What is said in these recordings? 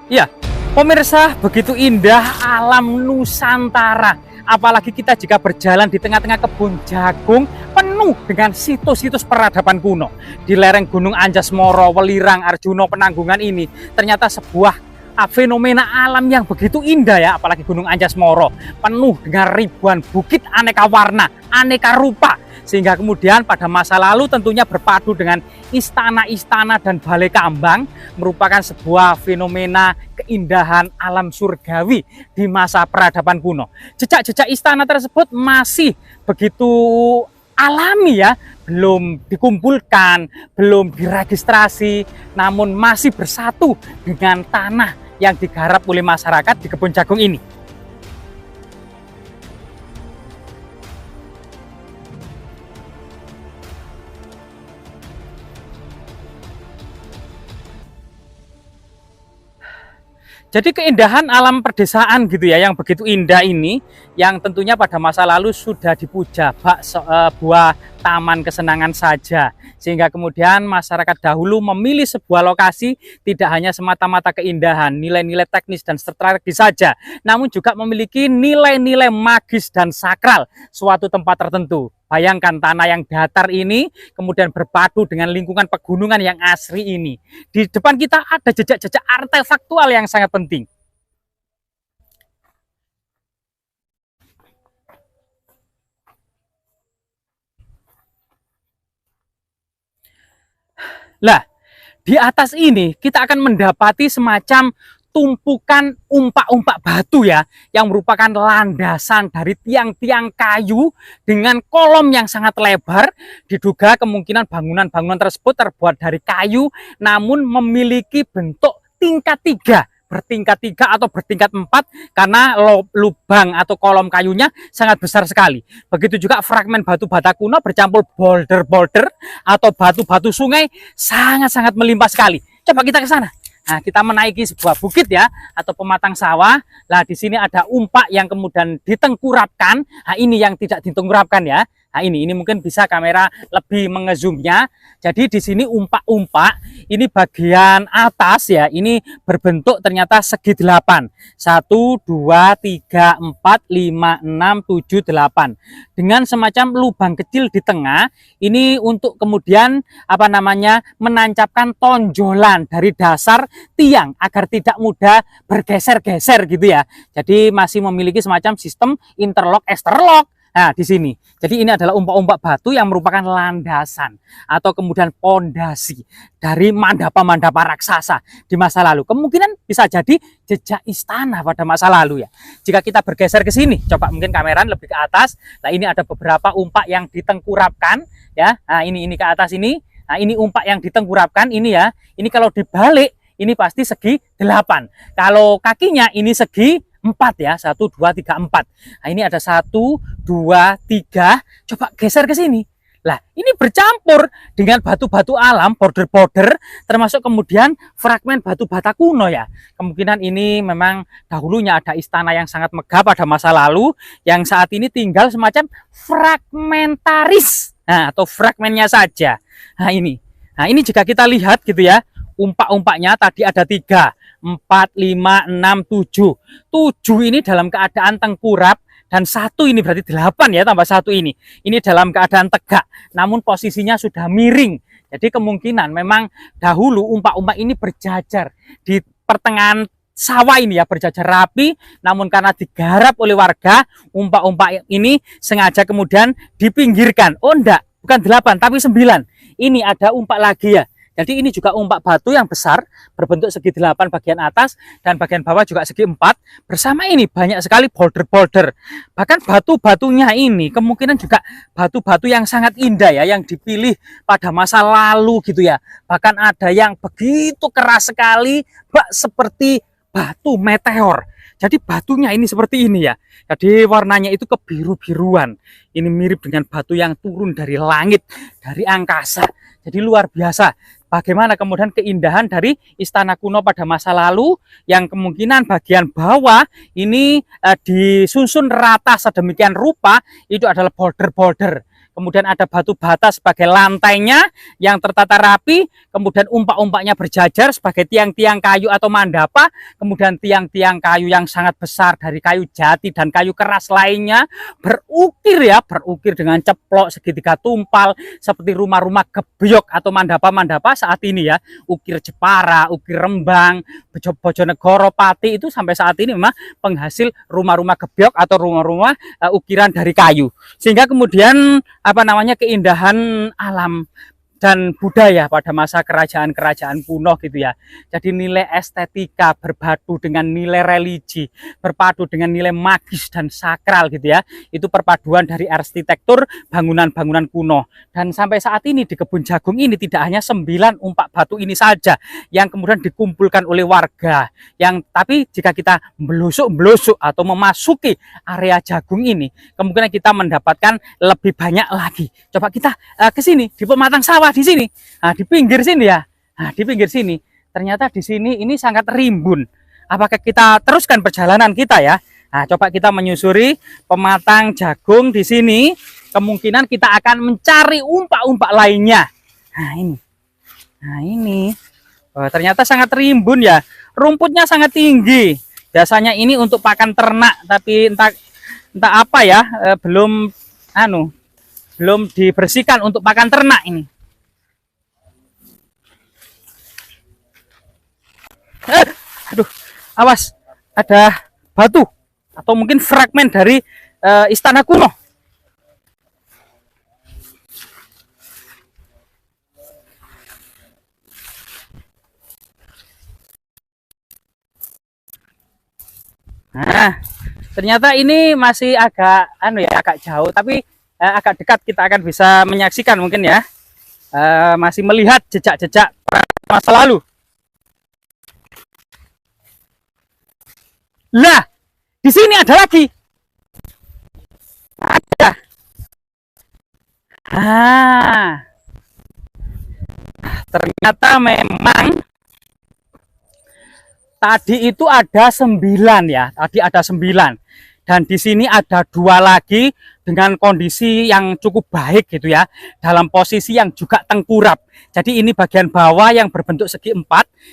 Ya, pemirsa, begitu indah alam Nusantara. Apalagi kita jika berjalan di tengah-tengah kebun jagung penuh dengan situs-situs peradaban kuno. Di lereng Gunung Anjas-Moro, Welirang, Arjuna, Penanggungan ini ternyata sebuah fenomena alam yang begitu indah ya, apalagi Gunung Anjas-Moro. Penuh dengan ribuan bukit aneka warna, aneka rupa. Sehingga kemudian pada masa lalu tentunya berpadu dengan istana-istana dan balai kambang merupakan sebuah fenomena keindahan alam surgawi di masa peradaban kuno. Jejak-jejak istana tersebut masih begitu alami ya, belum dikumpulkan, belum diregistrasi, namun masih bersatu dengan tanah yang digarap oleh masyarakat di kebun jagung ini. Jadi keindahan alam perdesaan gitu ya, yang begitu indah ini, yang tentunya pada masa lalu sudah dipuja bak sebuah taman kesenangan saja. Sehingga kemudian masyarakat dahulu memilih sebuah lokasi tidak hanya semata-mata keindahan, nilai-nilai teknis dan strategis saja, namun juga memiliki nilai-nilai magis dan sakral suatu tempat tertentu. Bayangkan tanah yang datar ini kemudian berpadu dengan lingkungan pegunungan yang asri ini. Di depan kita ada jejak-jejak artefaktual yang sangat penting. Lah, di atas ini kita akan mendapati semacam tumpukan umpak-umpak batu ya, yang merupakan landasan dari tiang-tiang kayu dengan kolom yang sangat lebar. Diduga kemungkinan bangunan-bangunan tersebut terbuat dari kayu namun memiliki bentuk tingkat tiga, bertingkat tiga atau bertingkat empat, karena lubang atau kolom kayunya sangat besar sekali. Begitu juga fragmen batu bata kuno bercampur boulder-boulder atau batu-batu sungai sangat-sangat melimpah sekali. Coba kita ke sana. Nah, kita menaiki sebuah bukit ya, atau pematang sawah. Nah, di sini ada umpak yang kemudian ditengkurapkan. Nah, ini yang tidak ditengkurapkan ya. Nah, ini mungkin bisa kamera lebih mengezoomnya. Jadi di sini umpak-umpak, ini bagian atas ya, ini berbentuk ternyata segi 8. 1, 2, 3, 4, 5, 6, 7, 8. Dengan semacam lubang kecil di tengah, ini untuk kemudian menancapkan tonjolan dari dasar tiang agar tidak mudah bergeser-geser gitu ya. Jadi masih memiliki semacam sistem interlock exterlock. Nah, di sini. Jadi ini adalah umpak-umpak batu yang merupakan landasan atau kemudian pondasi dari mandapa-mandapa raksasa di masa lalu. Kemungkinan bisa jadi jejak istana pada masa lalu ya. Jika kita bergeser ke sini, coba mungkin kamera lebih ke atas. Nah, ini ada beberapa umpak yang ditengkurapkan ya. Nah, ini ke atas ini. Nah, ini umpak yang ditengkurapkan ini ya. Ini kalau dibalik ini pasti segi 8. Kalau kakinya ini segi 4 ya, 1, 2, 3, 4. Nah, ini ada 1, 2, 3. Coba geser ke sini. Lah, ini bercampur dengan batu-batu alam, border-border, termasuk kemudian fragmen batu bata kuno ya. Kemungkinan ini memang dahulunya ada istana yang sangat megah pada masa lalu, yang saat ini tinggal semacam fragmentaris. Nah, atau fragmennya saja. Nah, ini jika kita lihat gitu ya, umpak-umpaknya tadi ada 3, 4, 5, 6, 7. 7 ini dalam keadaan tengkurap, dan 1 ini berarti 8 ya, tambah 1 ini. Ini dalam keadaan tegak, namun posisinya sudah miring. Jadi kemungkinan memang dahulu umpak-umpak ini berjajar di pertengahan sawah ini ya, berjajar rapi, namun karena digarap oleh warga, umpak-umpak ini sengaja kemudian dipinggirkan. Oh enggak, bukan 8 tapi 9. Ini ada umpak lagi ya. Jadi ini juga umpak batu yang besar, berbentuk segi 8 bagian atas, dan bagian bawah juga segi 4. Bersama ini banyak sekali boulder-boulder. Bahkan batu-batunya ini kemungkinan juga batu-batu yang sangat indah ya, yang dipilih pada masa lalu gitu ya. Bahkan ada yang begitu keras sekali, seperti batu meteor. Jadi batunya ini seperti ini ya. Jadi warnanya itu kebiru-biruan. Ini mirip dengan batu yang turun dari langit, dari angkasa. Jadi luar biasa. Bagaimana kemudian keindahan dari istana kuno pada masa lalu, yang kemungkinan bagian bawah ini disusun rata sedemikian rupa, itu adalah boulder-boulder. kemudian ada batu bata sebagai lantainya yang tertata rapi, kemudian umpak-umpaknya berjajar sebagai tiang-tiang kayu atau mandapa, kemudian tiang-tiang kayu yang sangat besar dari kayu jati dan kayu keras lainnya berukir ya, berukir dengan ceplok segitiga tumpal seperti rumah-rumah gebyok atau mandapa-mandapa saat ini ya, ukir Jepara, ukir Rembang, Bojonegoro, Pati itu sampai saat ini memang penghasil rumah-rumah gebyok atau rumah-rumah ukiran dari kayu. Sehingga kemudian apa namanya keindahan alam dan budaya pada masa kerajaan-kerajaan kuno gitu ya. Jadi nilai estetika berbadu dengan nilai religi, berpadu dengan nilai magis dan sakral gitu ya. Itu perpaduan dari arsitektur bangunan-bangunan kuno. Dan sampai saat ini di kebun jagung ini tidak hanya 9 umpak batu ini saja yang kemudian dikumpulkan oleh warga. Tapi jika kita melusuk-melusuk atau memasuki area jagung ini, kemungkinan kita mendapatkan lebih banyak lagi. Coba kita ke sini di pematang sawah di sini, nah, di pinggir sini ya, nah, di pinggir sini. Ternyata di sini ini sangat rimbun. Apakah kita teruskan perjalanan kita ya? Nah, coba kita menyusuri pematang jagung di sini. Kemungkinan kita akan mencari umpak-umpak lainnya. Nah ini, oh, ternyata sangat rimbun ya. Rumputnya sangat tinggi. Biasanya ini untuk pakan ternak, tapi entah apa ya, belum dibersihkan untuk pakan ternak ini. Aduh, awas, ada batu atau mungkin fragmen dari istana kuno. Nah, ternyata ini masih agak agak jauh, tapi agak dekat kita akan bisa menyaksikan mungkin ya. Masih melihat jejak-jejak masa lalu. Lah, di sini ada lagi. Ada. Ternyata memang tadi itu ada 9 ya. Tadi ada 9. Dan di sini ada 2 lagi dengan kondisi yang cukup baik gitu ya, dalam posisi yang juga tengkurap. Jadi ini bagian bawah yang berbentuk segi 4,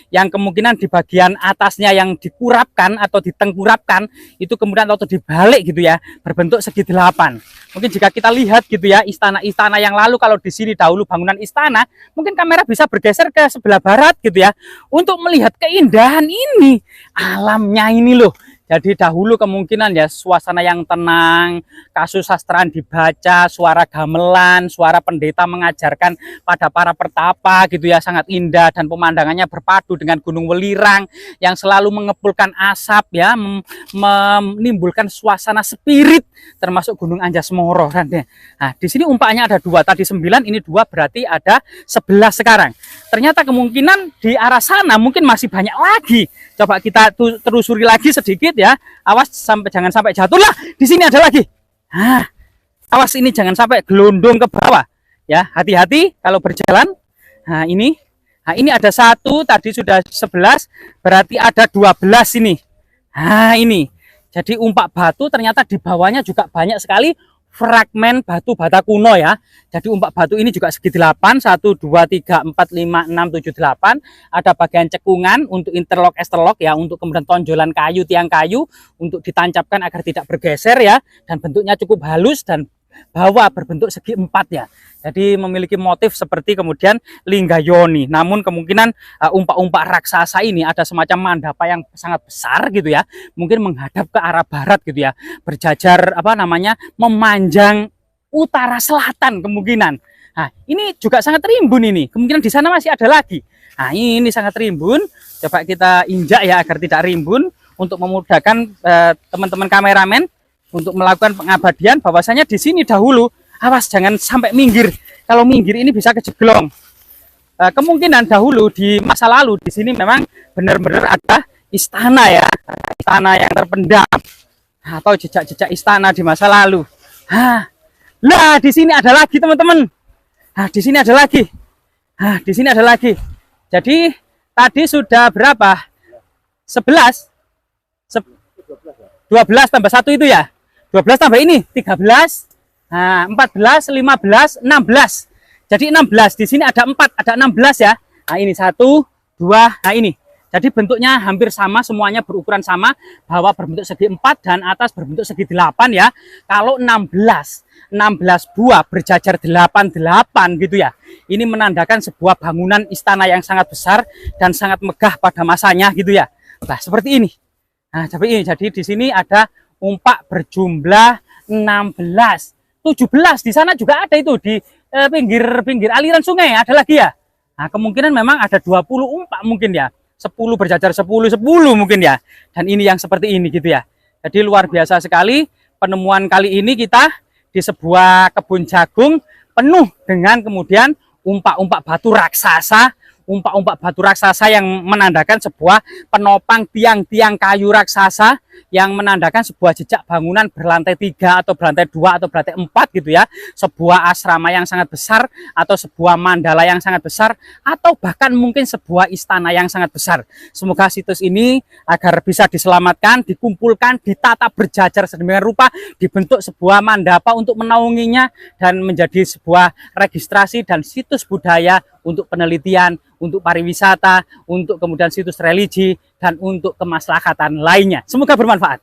yang kemungkinan di bagian atasnya yang dikurapkan atau ditengkurapkan itu kemudian atau dibalik gitu ya, berbentuk segi 8. Mungkin jika kita lihat gitu ya, istana-istana yang lalu, kalau di sini dahulu bangunan istana, mungkin kamera bisa bergeser ke sebelah barat gitu ya, untuk melihat keindahan ini, alamnya ini loh. Jadi dahulu kemungkinan ya suasana yang tenang, kasusastraan dibaca, suara gamelan, suara pendeta mengajarkan pada para pertapa gitu ya, sangat indah, dan pemandangannya berpadu dengan Gunung Welirang yang selalu mengepulkan asap ya, menimbulkan suasana spirit, termasuk Gunung Anjasmoro. Nah, di sini umpaknya ada 2, tadi 9, ini 2, berarti ada 11 sekarang. Ternyata kemungkinan di arah sana mungkin masih banyak lagi. Coba kita telusuri lagi sedikit ya. Awas jangan sampai jatuh lah. Di sini ada lagi. Nah, awas ini jangan sampai gelondong ke bawah. Ya, hati-hati kalau berjalan. Nah, ini ada 1, tadi sudah 11, berarti ada 12 ini. Nah, ini. Jadi umpak batu ternyata di bawahnya juga banyak sekali fragmen batu bata kuno ya. Jadi umpak batu ini juga segi 8, 1, 2, 3, 4, 5, 6, 7, 8. Ada bagian cekungan untuk interlock esterlock ya, untuk kemudian tonjolan kayu, tiang kayu untuk ditancapkan agar tidak bergeser ya, dan bentuknya cukup halus dan bawah berbentuk segi 4 ya. Jadi memiliki motif seperti kemudian linggayoni. Namun kemungkinan umpak-umpak raksasa ini ada semacam mandapa yang sangat besar gitu ya. Mungkin menghadap ke arah barat gitu ya. Berjajar memanjang utara selatan kemungkinan. Nah, ini juga sangat rimbun ini. Kemungkinan di sana masih ada lagi. Nah, ini sangat rimbun. Coba kita injak ya agar tidak rimbun untuk memudahkan teman-teman kameramen untuk melakukan pengabadian. Bahwasanya di sini dahulu, awas jangan sampai minggir. Kalau minggir ini bisa kejeglong. Kemungkinan dahulu di masa lalu di sini memang benar-benar ada istana ya, istana yang terpendam atau jejak-jejak istana di masa lalu. Nah, di sini ada lagi teman-teman. Nah, di sini ada lagi. Nah, di sini ada lagi. Jadi tadi sudah berapa? 11. 12 tambah 1 itu ya. 12 tambah ini 13. Nah, 14, 15, 16. Jadi 16. Di sini ada 4, ada 16 ya. Nah, ini 1, 2. Nah, ini. Jadi bentuknya hampir sama, semuanya berukuran sama, bawah berbentuk segi 4 dan atas berbentuk segi 8 ya. Kalau 16 buah berjajar 8 gitu ya. Ini menandakan sebuah bangunan istana yang sangat besar dan sangat megah pada masanya gitu ya. Nah, seperti ini. Nah, tapi ini jadi di sini ada umpak berjumlah 16. 17 di sana juga ada itu di pinggir aliran sungai ada lagi ya. Nah, kemungkinan memang ada 20 umpak mungkin ya. 10 berjajar 10 mungkin ya. Dan ini yang seperti ini gitu ya. Jadi luar biasa sekali penemuan kali ini kita di sebuah kebun jagung penuh dengan kemudian umpak-umpak batu raksasa. Umpak-umpak batu raksasa yang menandakan sebuah penopang tiang-tiang kayu raksasa yang menandakan sebuah jejak bangunan berlantai 3 atau berlantai 2 atau berlantai 4 gitu ya. Sebuah asrama yang sangat besar atau sebuah mandala yang sangat besar atau bahkan mungkin sebuah istana yang sangat besar. Semoga situs ini agar bisa diselamatkan, dikumpulkan, ditata berjajar sedemikian rupa, dibentuk sebuah mandapa untuk menaunginya dan menjadi sebuah registrasi dan situs budaya untuk penelitian, untuk pariwisata, untuk kemudian situs religi, dan untuk kemaslahatan lainnya. Semoga bermanfaat.